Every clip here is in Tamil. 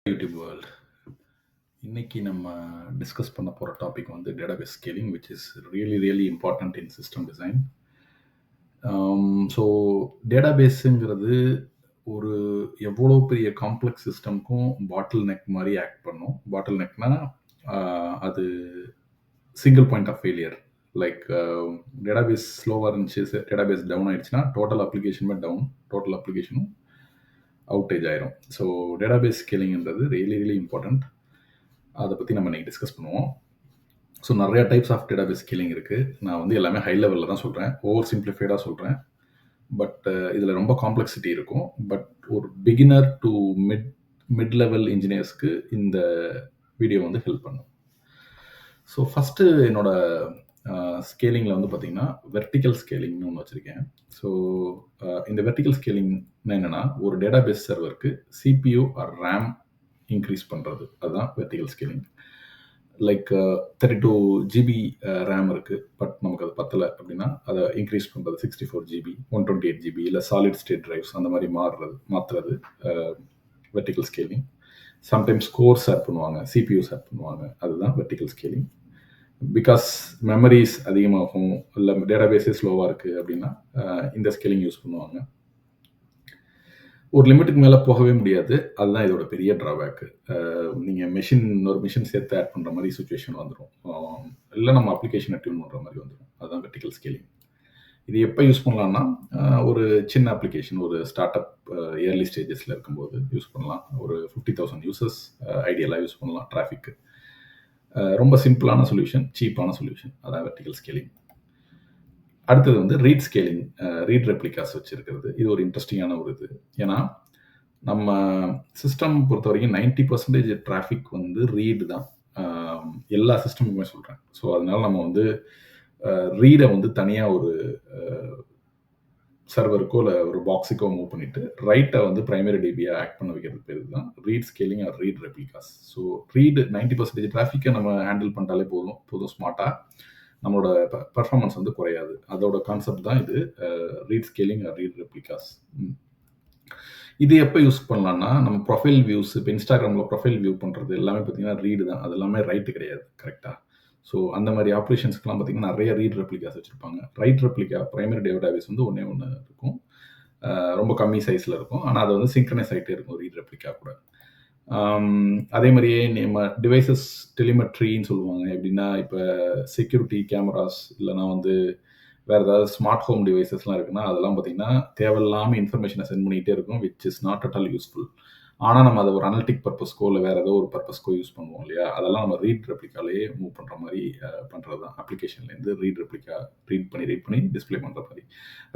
யூடியூப் வேர்ல்ட் இன்னைக்கு நம்ம டிஸ்கஸ் பண்ண போகிற டாபிக் வந்து database scaling which is really important in system design. So டேட்டாபேஸுங்கிறது ஒரு எவ்வளோ பெரிய காம்ப்ளெக்ஸ் சிஸ்டம்க்கும் பாட்டில் நெக் மாதிரி ஆக்ட் பண்ணும். பாட்டில் நெக்னா அது single point of failure. Like database ஸ்லோவாக இருந்துச்சு, டேட்டாபேஸ் டவுன் ஆயிடுச்சுன்னா டோட்டல் அப்ளிகேஷனுமே டவுன், டோட்டல் அப்ளிகேஷனும் அவுட்டேஜ் ஆயிரும். ஸோ டேட்டாபேஸ் ஸ்கேலிங்கிறது ரியலி இம்பார்ட்டண்ட். அதை பற்றி நம்ம இன்னைக்கு டிஸ்கஸ் பண்ணுவோம். ஸோ நிறைய டைப்ஸ் ஆஃப் டேட்டாபேஸ் ஸ்கேலிங் இருக்குது. நான் வந்து எல்லாமே ஹை லெவலில் தான் சொல்கிறேன், ஓவர் சிம்பிளிஃபைடாக சொல்கிறேன். பட் இதில் ரொம்ப காம்ப்ளெக்சிட்டி இருக்கும். பட் ஒரு பிகினர் டு மிட் லெவல் இன்ஜினியர்ஸ்க்கு இந்த வீடியோ வந்து ஹெல்ப் பண்ணும். ஸோ ஃபஸ்ட்டு என்னோட ஸ்கேலிங்கில் வந்து பார்த்தீங்கன்னா வெர்டிக்கல் ஸ்கேலிங்னு ஒன்று வச்சுருக்கேன். ஸோ இந்த வெர்டிக்கல் ஸ்கேலிங் என்னென்னா, ஒரு டேட்டாபேஸ் சர்வருக்கு CPU ஆர் RAM இன்க்ரீஸ் பண்ணுறது, அதுதான் vertical scaling. Like 32 GB RAM இருக்குது, பட் நமக்கு அது பத்தலை அப்படின்னா அதை இன்க்ரீஸ் பண்ணுறது 64 GB, 128 GB, இல்லை சாலிட் ஸ்டேட் ட்ரைவ்ஸ் அந்த மாதிரி மாற்றுறது vertical scaling. Sometimes cores add பண்ணுவாங்க, CPUs ஆட் பண்ணுவாங்க, அதுதான் வெர்டிக்கல் ஸ்கேலிங். பிகாஸ் மெமரிஸ் அதிகமாகும், இல்லை டேட்டாபேஸே ஸ்லோவாக இருக்குது அப்படின்னா இந்த ஸ்கேலிங் யூஸ் பண்ணுவாங்க. ஒரு லிமிட்டுக்கு மேலே போகவே முடியாது, அதுதான் இதோட பெரிய ட்ராபேக்கு. நீங்கள் ஒரு மிஷின் சேர்த்து ஆட் பண்ணுற மாதிரி சுச்சுவேஷன் வந்துடும், இல்லை நம்ம அப்ளிகேஷனை டியூன் பண்ணுற மாதிரி வந்துடும். அதுதான் வெர்டிக்கல் ஸ்கேலிங். இது எப்போ யூஸ் பண்ணலாம்னா, ஒரு சின்ன அப்ளிகேஷன், ஒரு ஸ்டார்ட் அப் ஏர்லி ஸ்டேஜஸில் இருக்கும்போது யூஸ் பண்ணலாம். ஒரு 50,000 யூசர்ஸ் ஐடியலாக யூஸ் பண்ணலாம் டிராஃபிக்கு. ரொம்ப சிம்பிளான சொல்யூஷன், சீப்பான சொல்யூஷன், அதான் வெர்டிக்கல் ஸ்கேலிங். அடுத்தது வந்து ரீட் ஸ்கேலிங், ரீட் ரெப்ளிகாஸ் வச்சுருக்கிறது. இது ஒரு இன்ட்ரெஸ்டிங்கான ஒரு இது. ஏன்னா நம்ம சிஸ்டம் பொறுத்த வரைக்கும் 90% டிராஃபிக் வந்து ரீடு தான், எல்லா சிஸ்டமுக்குமே சொல்கிறேன். ஸோ அதனால நம்ம வந்து ரீடை வந்து தனியாக ஒரு சர்வருக்கோ இல்லை ஒரு பாக்ஸுக்கோ மூவ் பண்ணிவிட்டு ரைட்டை வந்து ப்ரைமரி டிபியாக ஆக்ட் பண்ண வைக்கிறது பேர் தான் read scaling or read replicas. So read 90% டிராஃபிக்கை நம்ம ஹேண்டில் பண்ணிட்டாலே போதும் ஸ்மார்ட்டாக, நம்மளோட பர்ஃபார்மன்ஸ் வந்து குறையாது. அதோட கான்செப்ட் தான் இது, read scaling or read replicas. இது எப்போ யூஸ் பண்ணலாம்னா, நம்ம ப்ரொஃபைல் வியூஸ், இப்போ இன்ஸ்டாகிராமில் ப்ரொஃபைல் வியூ பண்ணுறது எல்லாமே பார்த்தீங்கன்னா ரீடு தான், அது எல்லாமே ரைட்டு கிடையாது, கரெக்டாக? ஸோ அந்த மாதிரி ஆப்ரேஷன்ஸ்க்குலாம் பார்த்தீங்கன்னா நிறைய ரீட் ரெப்ளிகாஸ் வச்சுருப்பாங்க. ரைட் ரெப்ளிகா ப்ரைமரி டேட்டாபேஸ் வந்து ஒன்றே ஒன்று இருக்கும், ரொம்ப கம்மி சைஸில் இருக்கும், ஆனால் அது வந்து சிங்க்ரனைஸ் ஆகிட்டே இருக்கும் ரீட் ரெப்ளிகா கூட. அதே மாதிரியே நம்ம டிவைசஸ் டெலிமெட்ரின்னு சொல்லுவாங்க. எப்படின்னா, இப்போ செக்யூரிட்டி கேமராஸ் இல்லைனா வந்து வேறு ஏதாவது ஸ்மார்ட் ஹோம் டிவைசஸ்லாம் இருக்குன்னா அதெல்லாம் பார்த்திங்கன்னா தேவையில்லாமல் இன்ஃபர்மேஷனை சென்ட் பண்ணிகிட்டே இருக்கும், which is not at all useful. ஆனால் நம்ம அதை ஒரு அனலிட்டிக் பர்பஸ்க்கோ இல்லை வேறு ஏதோ ஒரு பர்பஸ்க்கோ யூஸ் பண்ணுவோம் இல்லையா, அதெல்லாம் நம்ம ரீட் ரெப்ளிகாலேயே மூவ் பண்ணுற மாதிரி பண்ணுறது தான். அப்ளிகேஷன்லேருந்து ரீட் ரெப்ளிகா ரீட் பண்ணி டிஸ்பிளே பண்ணுற மாதிரி.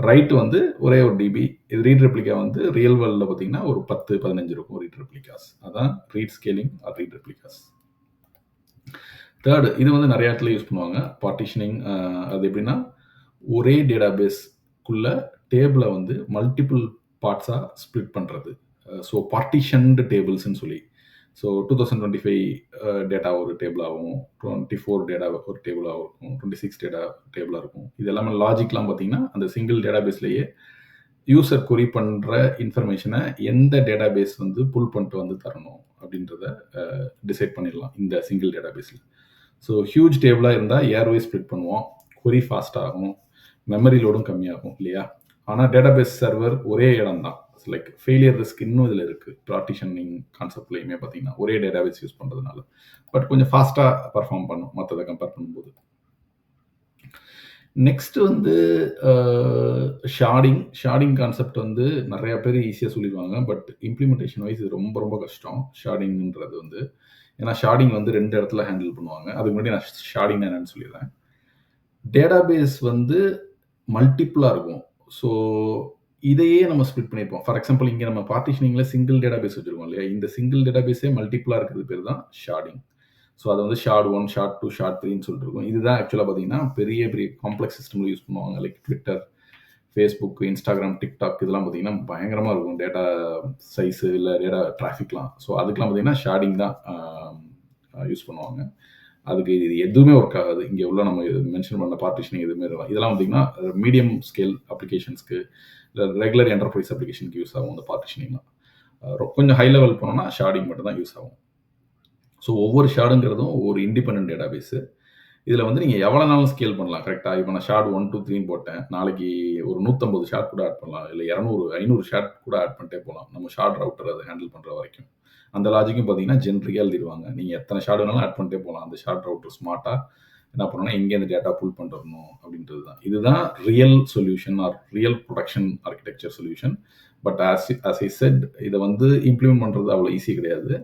ரைட்டு வந்து ஒரே ஒரு டிபி. இது ரீட் ரெப்ளிகா வந்து ரியல் வேர்ல்டில் பார்த்திங்கன்னா ஒரு 10-15 இருக்கும் ரீட் ரெப்ளிகாஸ். அதான் read scaling or read replicas. Third, இது வந்து நிறைய இடத்துல யூஸ் பண்ணுவாங்க, பார்ட்டிஷனிங். அது எப்படின்னா, ஒரே டேட்டாபேஸ்க்குள்ள டேபிளை வந்து மல்டிபிள் பார்ட்ஸாக ஸ்ப்ளிட் பண்ணுறது. ஸோ பார்ட்டிஷன்டு டேபிள்ஸ்ன்னு சொல்லி, ஸோ 2025 டேட்டா ஒரு டேபிளாகவும், 24 டேட்டா ஒரு டேபிளாகவும் இருக்கும், 26 டேட்டா டேபிளாக இருக்கும். இது எல்லாமே லாஜிக்லாம் பார்த்தீங்கன்னா அந்த சிங்கிள் டேட்டாபேஸ்லேயே யூசர் கொரி பண்ணுற இன்ஃபர்மேஷனை எந்த டேட்டாபேஸ் வந்து புல் பண்ணிட்டு வந்து தரணும் அப்படின்றத டிசைட் பண்ணிடலாம் இந்த சிங்கிள் டேட்டாபேஸில். ஸோ ஹியூஜ் டேபிளாக இருந்தால் ஏர்வைஸ் ஸ்ப்ளிட் பண்ணுவோம், கொரி ஃபாஸ்ட்டாகும், மெமரி லோடும் கம்மியாகும் இல்லையா. ஆனால் டேட்டாபேஸ் சர்வர் ஒரே இடம் தான். லைக் ஃபெயிலியர் ரிஸ்க் இன்னும் இதில் இருக்குது, பார்ட்டிஷனிங் கான்செப்ட்லையுமே பார்த்தீங்கன்னா ஒரே டேட்டாபேஸ் யூஸ் பண்ணுறதுனால. பட் கொஞ்சம் ஃபாஸ்ட்டாக பர்ஃபார்ம் பண்ணும் மற்றதை கம்பேர் பண்ணும்போது. நெக்ஸ்ட் வந்து ஷார்டிங் கான்செப்ட் வந்து நிறையா பேர் ஈஸியாக சொல்லிடுவாங்க, பட் இம்ப்ளிமெண்டேஷன் வைஸ் இது ரொம்ப கஷ்டம் ஷார்டிங்கிறது வந்து. ஏன்னா ஷார்டிங் வந்து 2 இடத்துல ஹேண்டில் பண்ணுவாங்க. அதுக்கு முன்னாடி நான் ஷார்டிங் என்னன்னு சொல்லிடுறேன். டேட்டாபேஸ் வந்து மல்டிப்புளாக இருக்கும், ஸோ இதையே நம்ம ஸ்ப்ளிட் பண்ணியிருப்போம். ஃபார் எக்ஸாம்பிள் இங்கே நம்ம பார்ட்டிஷனிங்கில் சிங்கிள் டேட்டாபேஸ் வச்சுருக்கோம் இல்லையா, இந்த சிங்கிள் டேட்டாபேஸே மல்டிப்புளாக இருக்கிறது பேர் தான் ஷார்டிங். ஸோ அதை வந்து ஷார்ட் 1, ஷார்ட் 2, ஷார்ட் 3ன்னு சொல்லிட்டு இருக்கும். இதுதான் ஆக்சுவலாக பார்த்தீங்கன்னா பெரிய காம்ப்ளெக்ஸ் சிஸ்டமில் யூஸ் பண்ணுவாங்க. Like Twitter, Facebook, Instagram, TikTok இதெல்லாம் பார்த்தீங்கன்னா பயங்கரமாக இருக்கும் டேட்டா சைஸு இல்லை டேட்டா டிராஃபிக்லாம். ஸோ அதுக்கெலாம் பார்த்தீங்கன்னா ஷார்டிங் தான் யூஸ் பண்ணுவாங்க. அதுக்கு இது எதுவுமே ஒர்க் ஆகாது. இங்கே உள்ள நம்ம மென்ஷன் பண்ண பார்ட்டிஷனிங் எதுவுமே இருக்கலாம். இதெல்லாம் பார்த்தீங்கன்னா மீடியம் ஸ்கேல் அப்ளிகேஷன்ஸ்க்கு இல்லை ரெகுலர் என்டர்பிரைஸ் அப்ளிகேஷனுக்கு யூஸ் ஆகும் அந்த பார்ட்டிஷனிங்லாம். கொஞ்சம் ஹை லெவல் போனோம்னா ஷார்டிங் மட்டும் தான் யூஸ் ஆகும். ஸோ ஒவ்வொரு ஷார்டுங்கிறதும் ஒரு இண்டிபெண்டன்ட் டேட்டாபேஸு. இதில் வந்து நீங்கள் எவ்வளோ நாளும் ஸ்கேல் பண்ணலாம். கரெக்டாக இப்போ நான் ஷார்ட் 1, 2, 3ன்னு போட்டேன். நாளைக்கு ஒரு 150 ஷார்ட் கூட ஆட் பண்ணலாம். இல்லை 200, 500 ஷார்ட் கூட ஆட் பண்ணிட்டே போகலாம். நம்ம ஷார்ட் ரவுட்டர் அதை ஹேண்டில் பண்ணுற வரைக்கும். அந்த லாஜிக்கும் பார்த்தீங்கன்னா ஜென்ரிக்காக எழுதிடுவாங்க. நீங்கள் எத்தனை ஷார்ட் வேணாலும் ஆட் பண்ணிட்டே போகலாம். அந்த ஷார்ட் ரவுட்டர் ஸ்மார்ட்டாக என்ன பண்ணணும்னா எங்கேருந்து டேட்டா புல் பண்ணிட்டு வரணும் அப்படின்றது தான். இதுதான் real solution or real production architecture solution. But as I said இதை வந்து இம்ப்ளிமெண்ட் பண்ணுறது அவ்வளோ ஈஸி கிடையாது.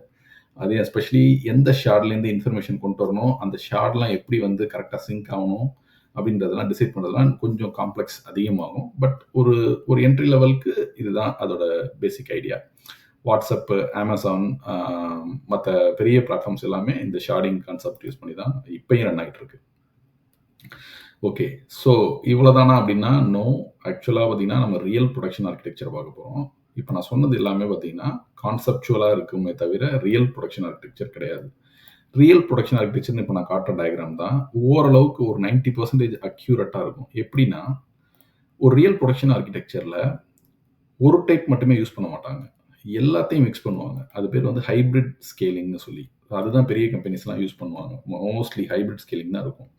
அது எஸ்பெஷலி எந்த ஷார்ட்லேருந்து இன்ஃபர்மேஷன் கொண்டு வரணும், அந்த ஷார்ட்லாம் எப்படி வந்து கரெக்டாக சிங்க் ஆகணும் அப்படின்றதெல்லாம் டிசைட் பண்ணுறதுலாம் கொஞ்சம் காம்ப்ளெக்ஸ் அதிகமாகும். பட் ஒரு ஒரு என்ட்ரி லெவலுக்கு இதுதான் அதோட பேசிக் ஐடியா. வாட்ஸ்அப்பு, அமேசான், மற்ற பெரிய பிளாட்ஃபார்ம்ஸ் எல்லாமே இந்த ஷார்டிங் கான்செப்ட் யூஸ் பண்ணி தான் இப்பயும் ரன் ஆகிட்டு இருக்கு. ஓகே, ஸோ இவ்வளோதானா அப்படின்னா நோ. ஆக்சுவலாக பார்த்தீங்கன்னா நம்ம ரியல் ப்ரொடக்ஷன் ஆர்கிடெக்சர் பார்க்க போகிறோம். இப்போ நான் சொன்னது எல்லாமே பார்த்தீங்கன்னா கான்செப்சுவலாக இருக்குமே தவிர ரியல் ப்ரொடக்ஷன் ஆர்கிடெக்சர் கிடையாது. ரியல் ப்ரொடக்ஷன் ஆர்கிடெக்சர்னு இப்போ நான் காட்டுற டயக்ராம் தான் ஓரளவுக்கு ஒரு 90% அக்யூரேட்டாக இருக்கும். எப்படின்னா ஒரு ரியல் ப்ரொடக்ஷன் ஆர்கிடெக்சரில் ஒரு டைப் மட்டுமே யூஸ் பண்ண மாட்டாங்க, எல்லாத்தையும் மிக்ஸ் பண்ணுவாங்க. அது பேர் வந்து ஹைப்ரிட் ஸ்கேலிங்னு சொல்லி. அதுதான் பெரிய கம்பெனிஸ்லாம் யூஸ் பண்ணுவாங்க. மோஸ்ட்லி ஹைப்ரிட் ஸ்கேலிங் தான் இருக்கும்.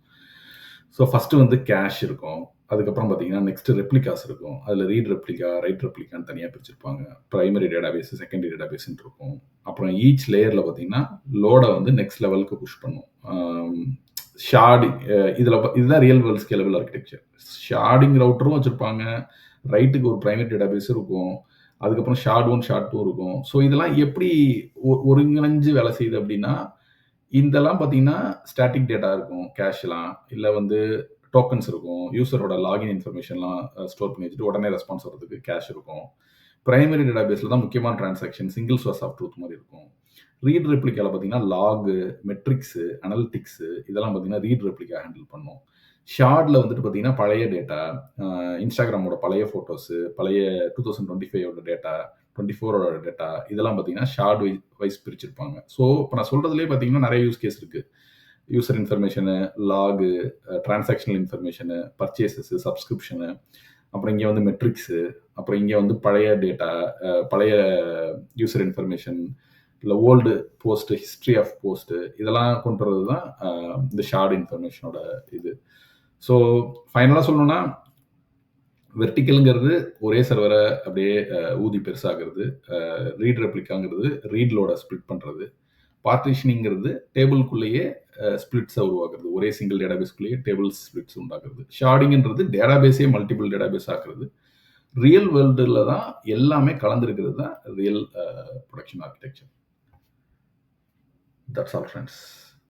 ஸோ ஃபஸ்ட்டு வந்து கேஷ் இருக்கும். அதுக்கப்புறம் பார்த்தீங்கன்னா நெக்ஸ்ட்டு ரெப்ளிகாஸ் இருக்கும். அதில் ரீட் ரெப்ளிகா, ரைட் ரெப்ளிகான்னு தனியாக பிரிச்சிருப்பாங்க. பிரைமரி டேட்டாபேஸ், செகண்டரி டேட்டாபேஸ்ன்னு இருக்கும். அப்புறம் ஈச் லேயரில் பார்த்தீங்கன்னா லோடை வந்து நெக்ஸ்ட் லெவலுக்கு புஷ் பண்ணும். ஷார்டு இதுதான் real world scalable architecture. Sharding ரவுட்டரும் வச்சுருப்பாங்க. ரைட்டுக்கு ஒரு பிரைமரி டேட்டாபேஸ் இருக்கும். அதுக்கப்புறம் ஷார்ட் 1, ஷார்ட் 2 இருக்கும். ஸோ இதெல்லாம் எப்படி ஒருங்கிணைஞ்சு வேலை செய்யுது அப்படின்னா, இதெல்லாம் பார்த்தீங்கன்னா ஸ்டாட்டிக் டேட்டா இருக்கும். கேஷ்லாம் இல்லை வந்து டோக்கன்ஸ் இருக்கும். யூசரோட லாகின் இன்ஃபர்மேஷன்லாம் ஸ்டோர் பண்ணி வச்சுட்டு உடனே ரெஸ்பான்ஸ் வரதுக்கு கேஷ் இருக்கும். பிரைமரி டேட்டாபேஸில் தான் முக்கியமான transaction single source of truth மாதிரி இருக்கும். ரீட் ரெப்ளிகாவில் பார்த்தீங்கன்னா லாகு, மெட்ரிக்ஸு, அனலிட்டிக்ஸு இதெல்லாம் பார்த்தீங்கன்னா ரீட் ரெப்ளிகா ஹேண்டில் பண்ணும். ஷார்டில் வந்துட்டு பார்த்தீங்கன்னா பழைய டேட்டா, இன்ஸ்டாகிராமோட பழைய ஃபோட்டோஸு, பழைய 2025 டேட்டா, 24 டேட்டா இதெல்லாம் பார்த்தீங்கன்னா ஷார்ட் வைஸ் பிரிச்சிருப்பாங்க. ஸோ இப்போ நான் சொல்கிறதுலேயே பார்த்தீங்கன்னா நிறைய யூஸ் கேஸ் இருக்குது. User information, log, transactional information, purchases, subscription, அப்புறம் இங்கே வந்து மெட்ரிக்ஸு, அப்புறம் இங்கே வந்து பழைய டேட்டா, பழைய யூசர் இன்ஃபர்மேஷன், இல்லை old post, history of post இதெல்லாம் கொண்டு வரது தான் இந்த ஷார்ட் இன்ஃபர்மேஷனோட இது. ஸோ ஃபைனலாக சொல்லணும்னா வெர்டிக்கலுங்கிறது ஒரே சர்வரை அப்படியே ஊதி பெருசாகிறது. ரீட் ரெப்ளிகாங்கிறது ரீட் லோட ஸ்ப்ளிட் பண்ணுறது. பார்ட்டிஷனிங்கிறது டேபிளுக்குள்ளேயே ஸ்பிளிட்ஸை உருவாக்குறது. ஒரே சிங்கிள் டேட்டாபேஸ்க்குள்ளேயே டேபிள்ஸ் ஸ்பிளிட்ஸ் உண்டாக்குறது. ஷார்டிங்கிறது டேட்டாபேஸே மல்டிபிள் டேட்டாபேஸ் ஆக்குறது. ரியல் வேர்ல்டில் தான் எல்லாமே கலந்துருக்கிறது தான் real production architecture. That's all friends.